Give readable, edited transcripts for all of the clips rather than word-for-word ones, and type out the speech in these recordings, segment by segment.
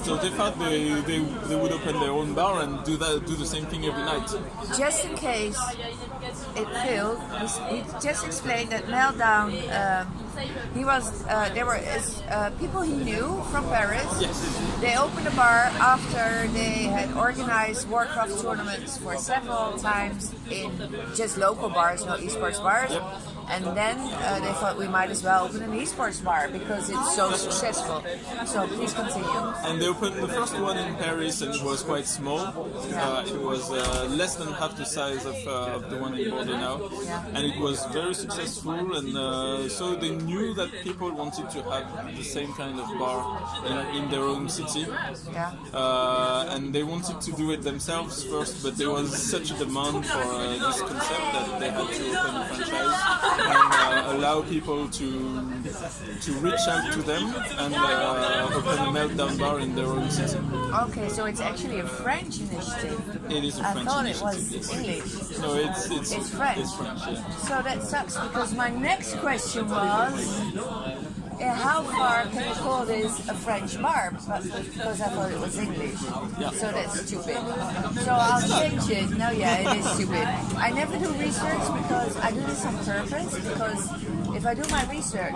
So they thought they would open their own bar and do the same thing every night. Just in case it failed, he just explained that Meltdown. There were people he knew from Paris. Yes. They opened a bar after they had organized Warcraft tournaments for several times in just local bars, no esports bars. Yep. And then they thought we might as well open an esports bar because it's so successful. So please continue. And they opened the first one in Paris, and it was quite small. It was less than half the size of the one in Bordeaux now, and it was very successful. And so they knew that people wanted to have the same kind of bar in their own city, and they wanted to do it themselves first. But there was such a demand for this concept that they had to open a franchise and allow people to reach out to them and open a Meltdown bar in their own city. Okay, so it's actually a French initiative. It is a French I thought initiative, it was yes. English. No, It's French. It's French, yeah. So that sucks because my next question was, how far can you call this a French bar? Because I thought it was English. Yeah. So that's stupid. So I'll change it. No, yeah, it is stupid. I never do research because I do this on purpose because if I do my research,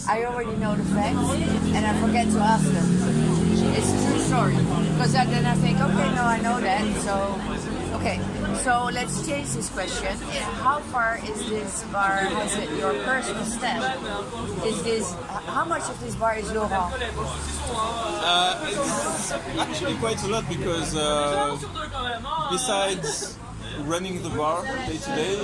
I already know the facts and I forget to ask them. It's a true story. Because then I think, okay, no, I know that. Okay, so let's change this question. How far is this bar? Has it your personal stamp? How much of this bar is Laurent? It's actually quite a lot because besides running the bar day to day,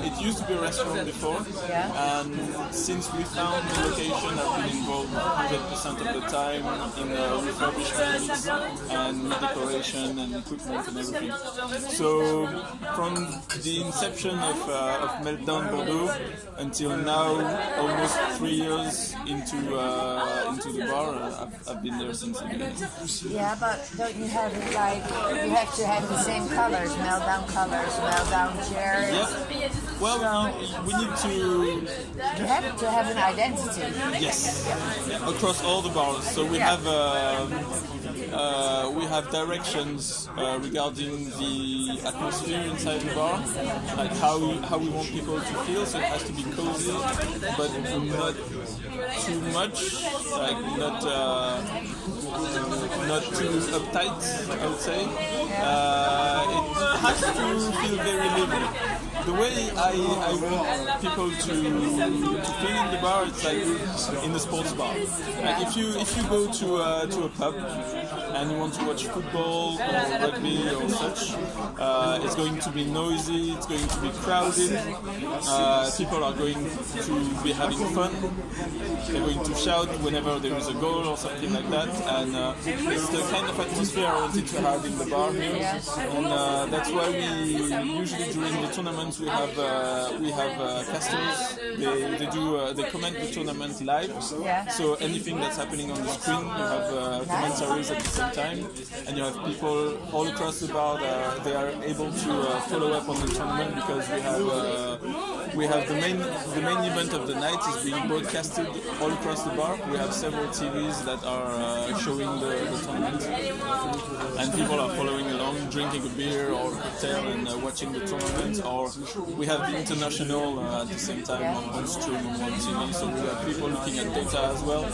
it used to be a restaurant before, and since we found the location, I've been involved 100% of the time in refurbishments and decoration and equipment and everything. So from the inception of Meltdown Bordeaux until now, almost 3 years into the bar, I've been there since the beginning. Yeah, but don't you have it like you have to have the same colors, Meltdown colors, Meltdown chairs? Yeah. Well, we need to. You have to have an identity. Yes. Yeah. Across all the bars. So we have directions regarding the atmosphere inside the bar, like how we want people to feel. So it has to be cozy, but not too much, like not too uptight, I would say. It has to feel very lively. The way I want people to feel in the bar, it's like in the sports bar. Like if you go to a pub and you want to watch football or rugby or such, it's going to be noisy, it's going to be crowded, people are going to be having fun, they're going to shout whenever there is a goal or something like that, and it's the kind of atmosphere I wanted to have in the bar here, and that's why we usually during the tournaments we have casters. They comment the tournament live, so anything that's happening on the screen, you have commentaries at the same time, and you have people all across the bar that they are able to follow up on the tournament because we have the main event of the night is being broadcasted all across the bar. We have several TVs that are showing the tournament, and people are following along, drinking a beer or a cocktail and watching the tournament. Or we have the international at the same time on stream on one TV, so we have people looking at data as well.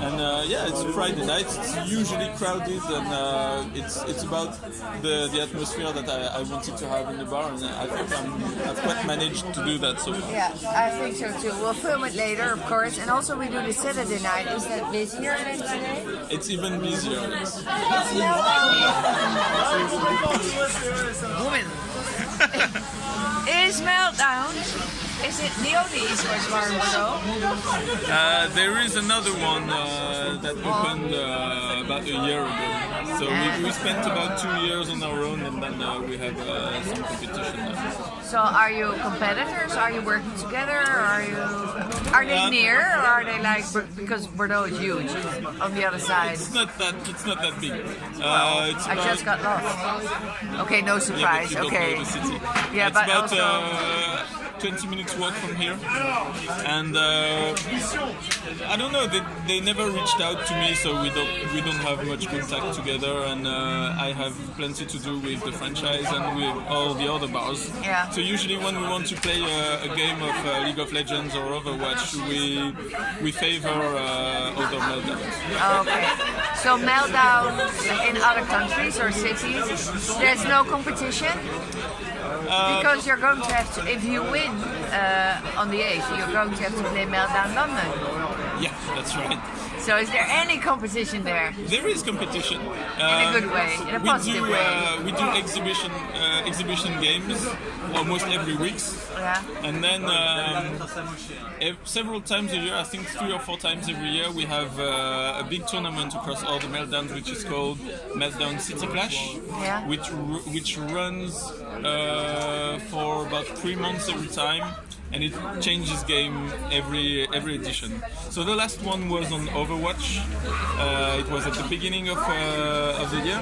And it's a Friday night. It's usually crowded, and it's about the atmosphere that I wanted to have in the bar, and I think I've quite managed to do that so far. Yeah, I think so too. We'll film it later, of course, and also we do the Saturday night. Is that busier than today? It's even busier. Woman. Is Meltdown? Is it the only esports bar in Bordeaux? There is another one that opened about a year ago. So we spent about 2 years on our own, and then we have some competition now. So are you competitors? Are you working together? Are they near, or are they like, because Bordeaux is huge on the other side? It's not that big. I just got lost. Okay, no surprise. Yeah, but you don't know the city. Yeah, it's but about also 20 minutes walk from here, and I don't know. They never reached out to me, so we don't have much contact together. And I have plenty to do with the franchise and with all the other bars. Yeah. So usually when we want to play a game of League of Legends or Overwatch, we favor other meltdowns. Okay. So meltdowns in other countries or cities, there's no competition? Because you're going to have to, if you win on the 8th, you're going to have to play Meltdown London. Yeah, that's right. So is there any competition there? There is competition. In a good way, in a positive way. We do exhibition games almost every week. Yeah. And then several times a year, I think 3 or 4 times every year, we have a big tournament across all the meltdowns, which is called Meltdown City Clash, Yeah. which runs for about 3 months every time, and it changes game every edition. So the last one was on Overwatch. It was at the beginning of the year.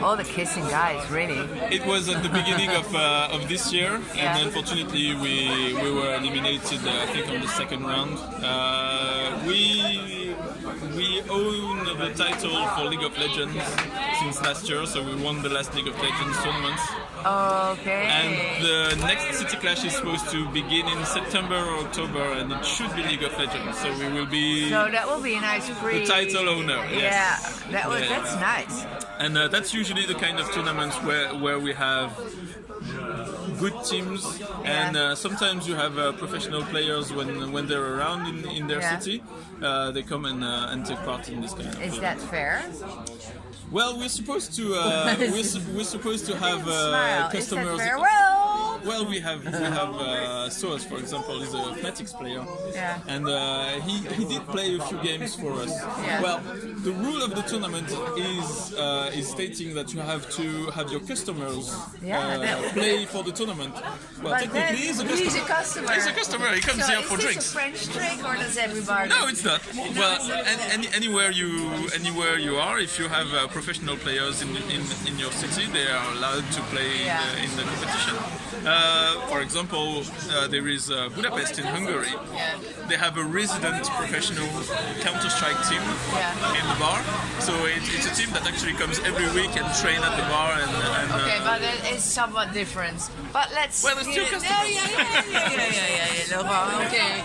All the kissing guys, really. It was at the beginning of this year, Yeah. and unfortunately we were eliminated. I think on the second round. We own the title for League of Legends since last year, so we won the last League of Legends tournaments. Okay. And the next City Clash is supposed to begin in September or October, and it should be League of Legends. So we will be So that will be a nice free. the title owner. Yes. Yeah, that's nice. And that's usually the kind of tournaments where we have good teams, and sometimes you have professional players when they're around in their Yeah. city. They come and take part in this kind of Is that fair? Well, we're supposed to we're supposed to have Smile. customers. Is that fair? Well, we have Soas, for example, is a Fanatics player, Yeah. and he did play a few games for us. Yeah. Well, the rule of the tournament is stating that you have to have your customers play for the tournament. Well, But technically, then he's he's a customer. He's a customer. He comes So here for is drinks. this a French trick or does everybody? No, it's not. Well, anywhere you are, if you have professional players in your city, they are allowed to play in the competition. For example, there is Budapest in Hungary. Yeah. They have a resident professional Counter-Strike team in the bar. So it's a team that actually comes every week and train at the bar. And Okay, but it is somewhat different. But let's. Well, it's still customers. Yeah. Laurent, okay.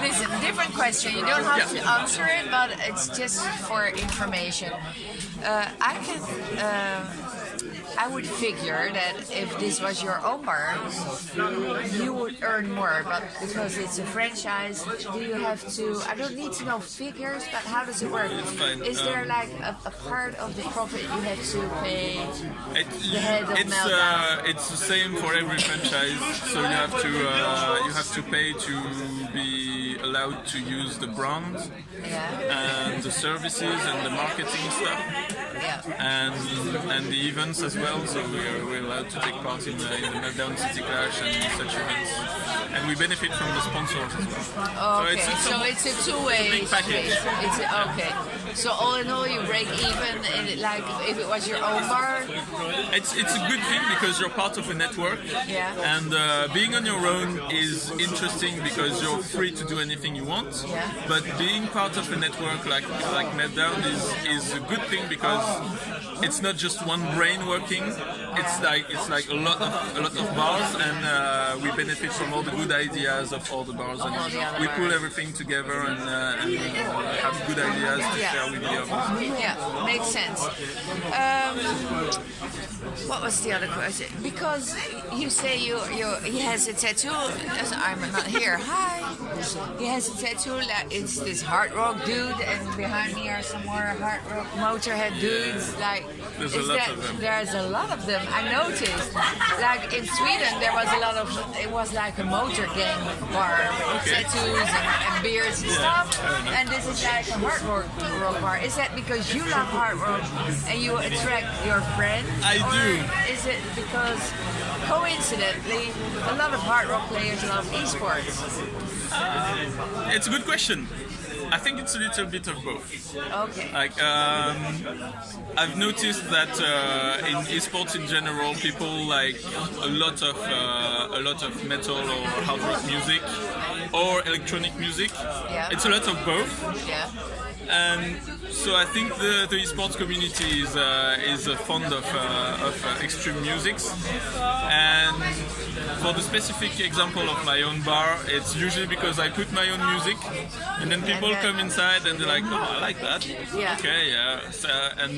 Listen, different question. You don't have to answer it, but it's just for information. I would figure that if this was your own bar, you would earn more. But because it's a franchise, do you have to? I don't need to know figures, but how does it work? It's fine. Is there like a part of the profit you have to pay the head of Meltdown? It's the same for every franchise. So you have to pay to be allowed to use the brand and the services and the marketing stuff. And the events as well, so we're allowed to take part in the Meltdown City Clash and such events, and we benefit from the sponsors as well. Okay, so it's a two-way big package. Okay, so all in all, you break even, like if it was your own bar. It's a good thing because you're part of a network, and being on your own is interesting because you're free to do anything you want. But being part of a network like Meltdown is a good thing because it's not just one brain working. It's like a lot of bars, and we benefit from all the good ideas of all the bars, and we pull everything together and have good ideas to share with the others. Yeah, makes sense. What was the other question? Because you say he has a tattoo. I'm not here. Hi. He has a tattoo. Like it's this hard rock dude, and behind me are some more hard rock Motorhead dudes. Like there's a lot of them. There's a lot of them. I noticed. Like in Sweden, there was a lot of. It was like a motor gang bar with tattoos and beers and stuff. And this is like a hard rock bar. Is that because you love hard rock and you attract your friends? I do. Is it because coincidentally a lot of hard rock players love esports? It's a good question. I think it's a little bit of both. Okay. Like I've noticed that in esports in general, people like a lot of metal or hard rock music or electronic music. Yeah. It's a lot of both. Yeah. And so I think the esports community is fond of extreme musics. And for the specific example of my own bar, it's usually because I put my own music, and then people come inside and they're like, "Oh, I like that." Yeah. Okay, yeah. So, and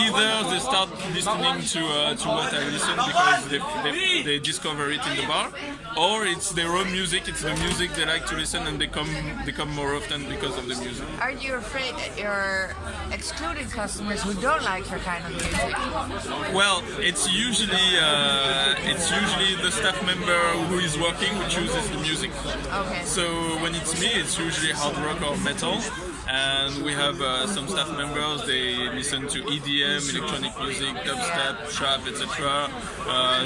either they start listening to what I listen because they discover it in the bar, or it's their own music. It's the music they like to listen, and they come more often because of the music. Aren't you afraid that you're excluding customers who don't like your kind of music? Well, it's usually the staff member who is working who chooses the music. Okay. So when it's me, it's usually hard rock or metal. And we have some staff members, they listen to EDM, electronic music, dubstep, trap, etc.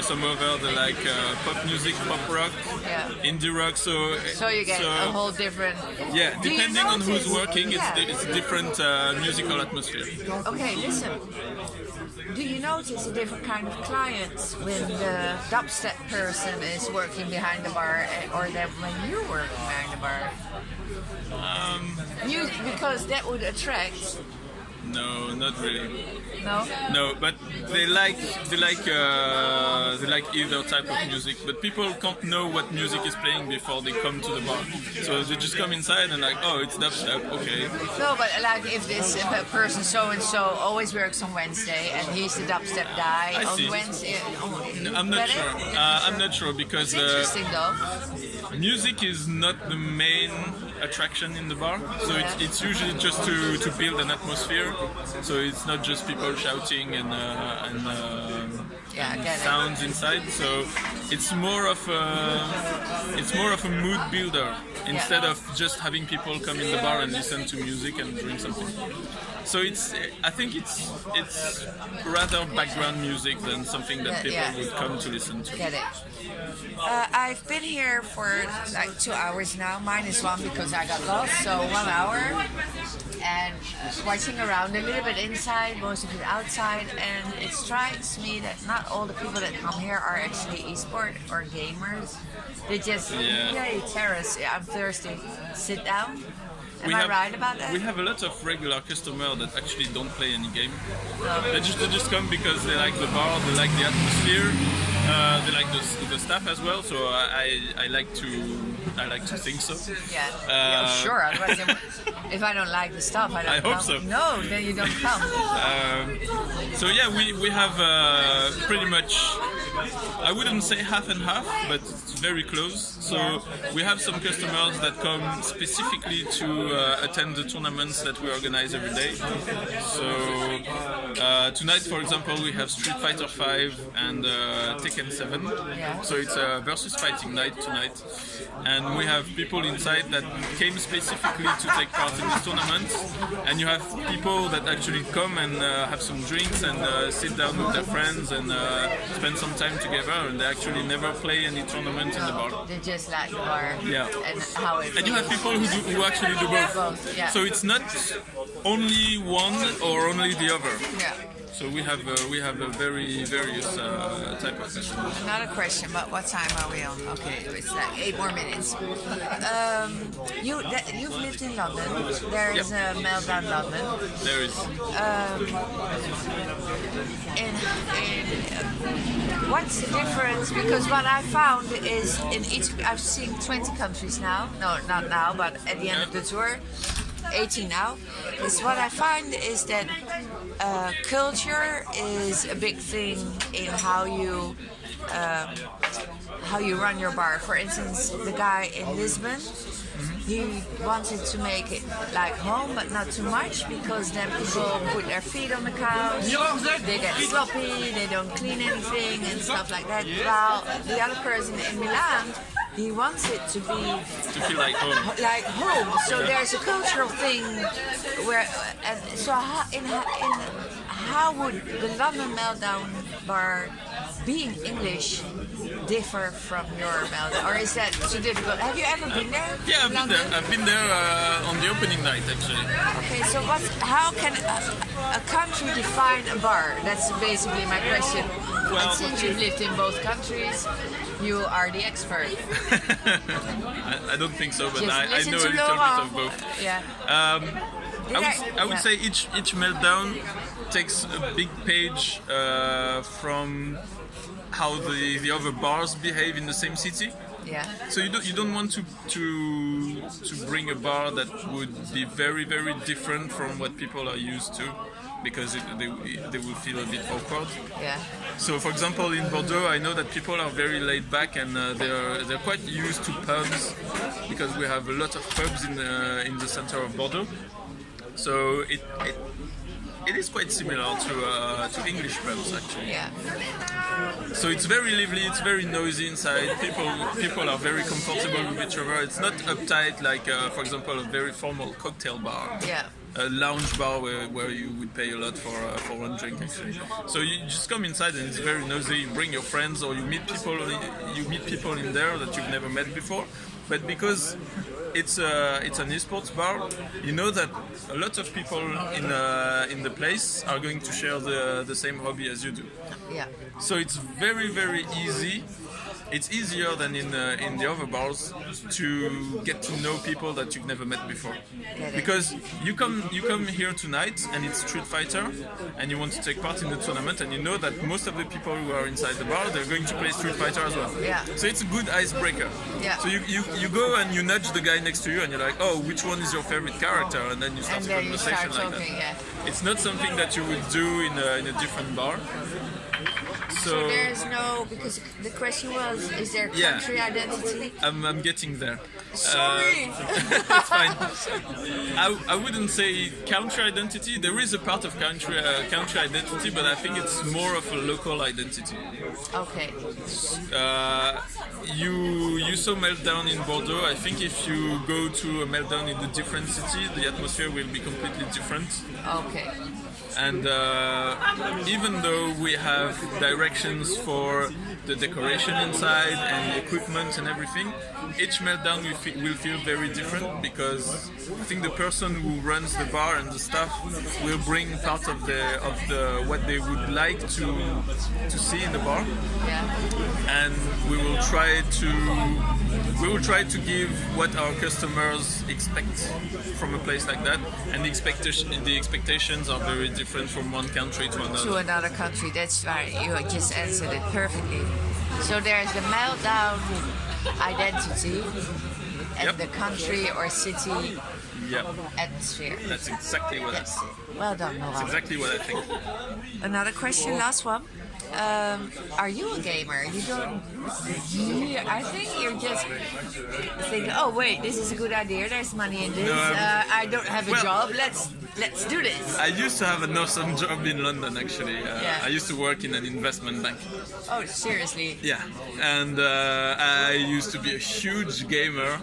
Some others, they like pop music, pop rock, indie rock. So you get a whole different... Yeah, depending on who's working, Yeah. it's different musical atmosphere. Okay, listen. Do you notice a different kind of clients when the dubstep person is working behind the bar or that when you work behind the bar? Because that would attract. No, not really. No. No, but they like either type of music. But people can't know what music is playing before they come to the bar. So they just come inside and like, oh, it's dubstep, okay. No, but like if this person so and so always works on Wednesday and he's the dubstep guy I on see. Wednesday. I'm not sure. I'm not sure because It's interesting though. music is not the main attraction in the bar. So it's usually just to build an atmosphere. So it's not just people shouting and Yeah, I get it. sounds inside. So it's more of a mood builder instead of just having people come in the bar and listen to music and drink something. So I think it's rather background music than something that people would come to listen to. Get it. I've been here for like 2 hours now, -1 because I got lost, so 1 hour. And watching around a little bit inside, most of it outside, and it strikes me that not all the people that come here are actually esport or gamers. They just, yay, terrace, I'm thirsty, sit down. Am I right about that? We have a lot of regular customers that actually don't play any game. They just come because they like the bar, they like the atmosphere, they like the staff as well. So I like to think so. Yeah, sure. Otherwise, if I don't like the stuff, I don't come. I hope so. No, then you don't come. So yeah, we have pretty much, I wouldn't say half and half, but it's very close. So we have some customers that come specifically to attend the tournaments that we organize every day. So tonight, for example, we have Street Fighter 5 and Tekken 7. So it's a versus fighting night tonight. And we have people inside that came specifically to take part in this tournament. And you have people that actually come and have some drinks and sit down with their friends and spend some time together. And they actually never play any tournament in the bar. They just like the bar. Yeah. And how it And you have people who actually do both. Yeah. So it's not only one or only the other. Yeah. So we have a very various type of customers. Not a question, but what time are we on? Okay, it's like 8 more minutes. You've lived in London. There is a Meltdown London. There is. What's the difference? Because what I found is in each, I've seen 20 countries now. No, not now, but at the end of the tour, 18 now. Is what I find is that culture is a big thing in how you run your bar. For instance, the guy in Lisbon, he wanted to make it like home, but not too much, because then people put their feet on the couch, they get sloppy, they don't clean anything and stuff like that. While the other person in Milan, he wants it to feel like home. Like home. So there's a cultural thing where, and so how would the London Meltdown bar being English differ from your meltdown, or is that too difficult? Have you ever been there? Yeah, I've been London? there. I've been there on the opening night actually. Okay, so how can a country define a bar? That's basically my question. Well- and since you've lived in both countries, you are the expert. I don't think so, but Just I listen know a to little bit Laurent. of both. Yeah. I would yeah. say each meltdown takes a big page from how the other bars behave in the same city. Yeah. So you don't want to bring a bar that would be very very different from what people are used to, because they will feel a bit awkward. Yeah. So, for example, in Bordeaux, I know that people are very laid back and they're quite used to pubs, because we have a lot of pubs in the center of Bordeaux. So it is quite similar to English pubs actually. Yeah. So it's very lively, it's very noisy inside. People are very comfortable with each other. It's not uptight like, for example, a very formal cocktail bar. Yeah. A lounge bar where you would pay a lot for one drink actually. So you just come inside and it's very noisy. You bring your friends or you meet people in there that you've never met before. But because it's an esports bar, you know that a lot of people in the place are going to share the same hobby as you do. Yeah. So it's very very easy. It's easier than in the other bars to get to know people that you've never met before. Because you come here tonight and it's Street Fighter and you want to take part in the tournament and you know that most of the people who are inside the bar, they're going to play Street Fighter as well. Yeah. So it's a good icebreaker. Yeah. So you go and you nudge the guy next to you and you're like, oh, which one is your favorite character? And then you start And a then you conversation start like talking. that. Yeah. It's not something that you would do in a different bar. So there's no, because the question was, is there Yeah. country identity? I'm getting there. Sorry. It's fine. I wouldn't say country identity. There is a part of country identity, but I think it's more of a local identity. Okay. You saw Meltdown in Bordeaux. I think if you go to a Meltdown in a different city, the atmosphere will be completely different. Okay. And even though we have directions for the decoration inside and the equipment and everything, each meltdown will feel very different, because I think the person who runs the bar and the staff will bring part of the what they would like to see in the bar, Yeah. and we will try to give what our customers expect from a place like that, and the expectations are very different from one country to another. To another country. That's right. You just answered it perfectly. So there's the meltdown identity and Yep. the country or city Yeah, atmosphere. that's exactly what Yes. Well done, that's Laurent. exactly what I think. Another question, last one. Are you a gamer? You don't. I think you're just thinking, oh wait, this is a good idea. There's money in this. No, I don't have a well- job. Let's do this. I used to have an awesome job in London actually. Yeah. I used to work in an investment bank. Oh, seriously? Yeah, and I used to be a huge gamer.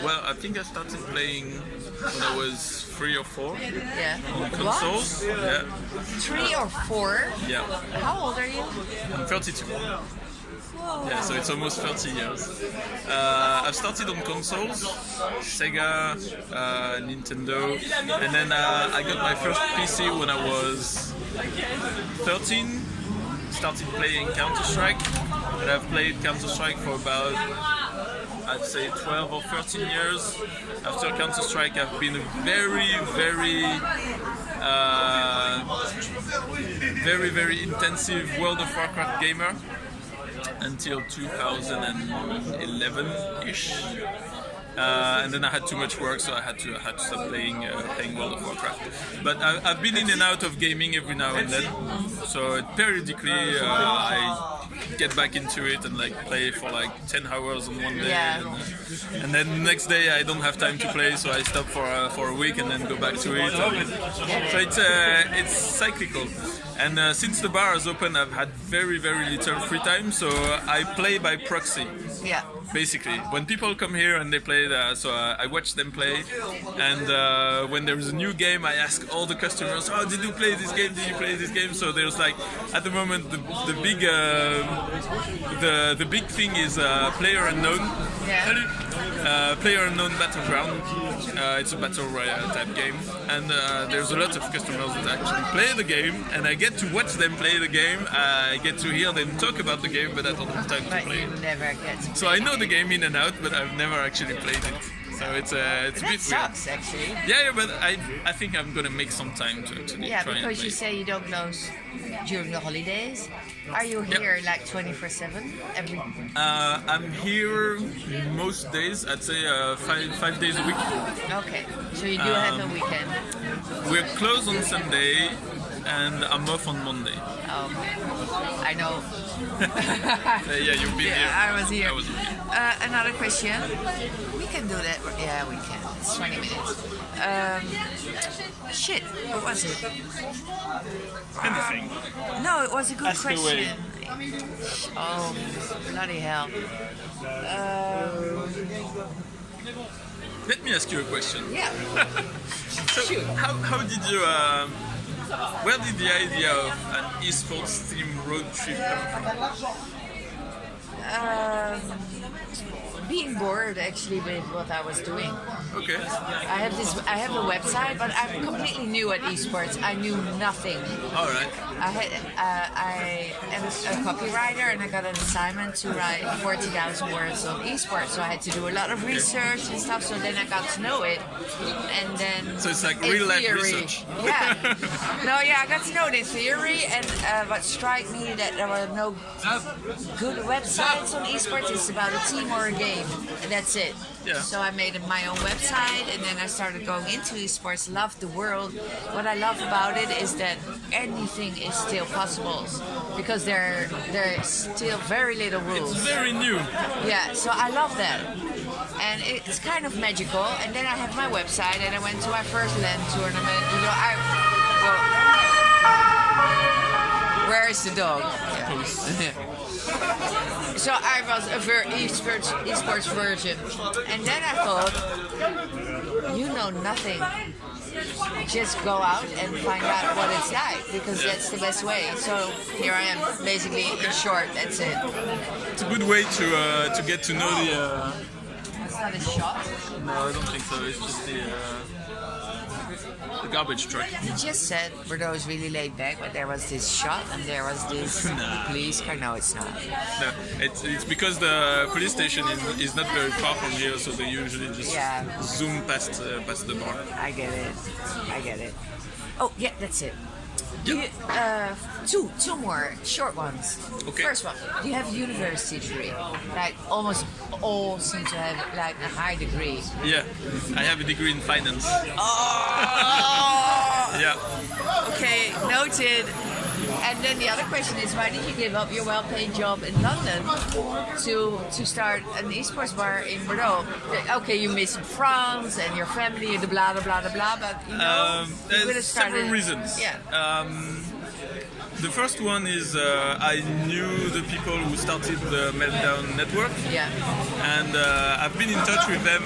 Well, I think I started playing when I was 3 or 4 Yeah. on consoles. Yeah, 3 or 4? yeah. How old are you? I'm 32. Yeah, so it's almost 30 years. I've started on consoles, Sega, Nintendo, and then I got my first PC when I was 13. Started playing Counter-Strike, and I've played Counter-Strike for about, I'd say, 12 or 13 years. After Counter-Strike, I've been a very intensive World of Warcraft gamer until 2011-ish. And then I had too much work, so I had to stop playing World of Warcraft. But I've been in and out of gaming every now and then. So periodically, I get back into it and like play for like 10 hours on one day, Yeah. and then the next day I don't have time to play, so I stop for a week and then go back to it. So it's cyclical. And since the bar is open, I've had very little free time, so I play by proxy. Yeah. Basically, when people come here and they play, I watch them play, and when there is a new game, I ask all the customers, "Oh, did you play this game? Did you play this game?" So there's like, at the moment, the big thing is player unknown. Yeah. Player unknown battleground. It's a battle royale type game, and there's a lot of customers that actually play the game, and I get to watch them play the game. I get to hear them talk about the game, but I don't have time to But play you it. never get to So I know the game in and out, but I've never actually played it. So it's a bit That weird. sucks, actually. Yeah, but I think I'm gonna make some time to actually Yeah, try and because play. you say you don't close during the holidays. Are you here like 24/7 every? I'm here most days. I'd say five days a week. Okay, so you do have a weekend. We're closed on Sunday, and I'm off on Monday. I know. Yeah, you've been here. I was here. I wasn't here. Another question. We can do that. Yeah, we can. It's 20 minutes. Shit. What was it? Anything. No, it was a good Ask away. question. Oh, bloody hell. Let me ask you a question. Yeah. So, Shoot. how did you? Where did the idea of an esports team road trip come from? Being bored actually with what I was doing. Okay. I have a website, but I'm completely new at esports. I knew nothing. All right. I am a copywriter, and I got an assignment to write 40,000 words on esports. So I had to do a lot of research and stuff. So then I got to know it, and then So it's like in real life theory- research. Yeah. No, yeah, I got to know it in theory, and what struck me that there were no good websites on esports. It's about a team or a game, and that's it. Yeah. So I made my own website, and then I started going into esports. Loved the world. What I love about it is that anything is still possible, because there's still very little rules. It's very new. Yeah, so I love that. And it's kind of magical. And then I have my website, and I went to my first LAN tournament. You know, where is the dog? So I was a esports virgin. And then I thought, you know nothing. Just go out and find out what it's like, because that's the best way. So here I am, basically, in short, that's it. It's a good way to get to know the. It's not a shot. No, I don't think so. It's just the garbage truck. You just said Bordeaux is really laid back, but there was this shot and there was this police car. No, it's not. No, it's because the police station is not very far from here, so they usually just zoom past the bar. I get it. Oh, yeah, that's it. Do you, two more short ones. Okay. First one, do you have a university degree? Like almost all seem to have like a high degree. Yeah, I have a degree in finance. Oh! Yeah. Okay, noted. And then the other question is, why did you give up your well-paid job in London to start an esports bar in Bordeaux? Okay, you miss France and your family and the blah blah blah blah, but you know, you would have There's started. several reasons. Yeah. The first one is I knew the people who started the Meltdown network, Yeah. and I've been in touch with them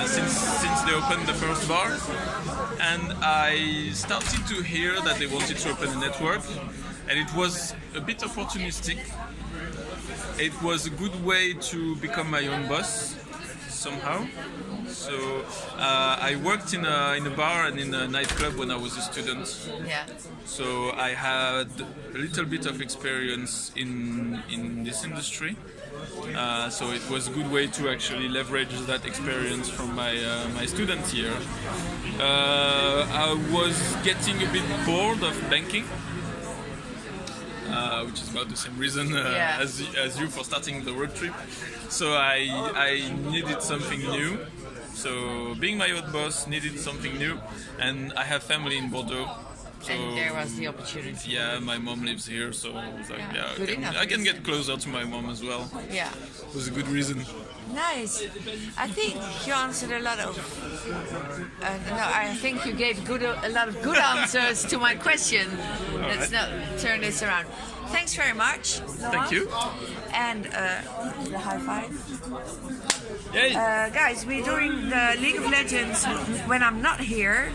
since they opened the first bar, and I started to hear that they wanted to open a network, and it was a bit opportunistic. It was a good way to become my own boss somehow. So I worked in a bar and in a nightclub when I was a student. Yeah. So I had a little bit of experience in this industry. So it was a good way to actually leverage that experience from my students here. I was getting a bit bored of banking, which is about the same reason as you for starting the road trip. So I needed something new. So being my own boss, needed something new, and I have family in Bordeaux, And there was the opportunity. Yeah, my mom lives here, so I was like, Yeah, yeah, good enough. I can get closer to my mom as well. Yeah. It was a good reason. Nice. I think you answered a lot of. No, I think you gave a lot of good answers to my question. Let's not turn this around. Thanks very much. Laurent. Thank you. And the high five. Yay. Guys, we're doing the League of Legends when I'm not here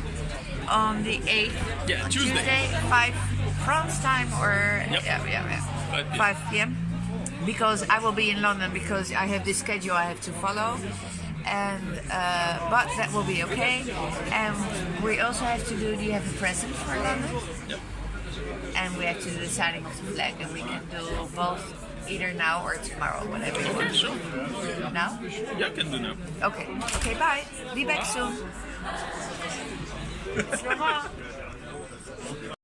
on the 8th. Yeah, on Tuesday. 5 France time or Yep. yeah. 5 p.m. Because I will be in London because I have this schedule I have to follow, and but that will be okay. And we also have to do. Do you have a present for London? Yep. And we have to do the signing of the flag, and we can do both either now or tomorrow, whatever you want. Okay, sure. Now? Yeah, I can do now. Okay. Okay. Bye. Be back soon.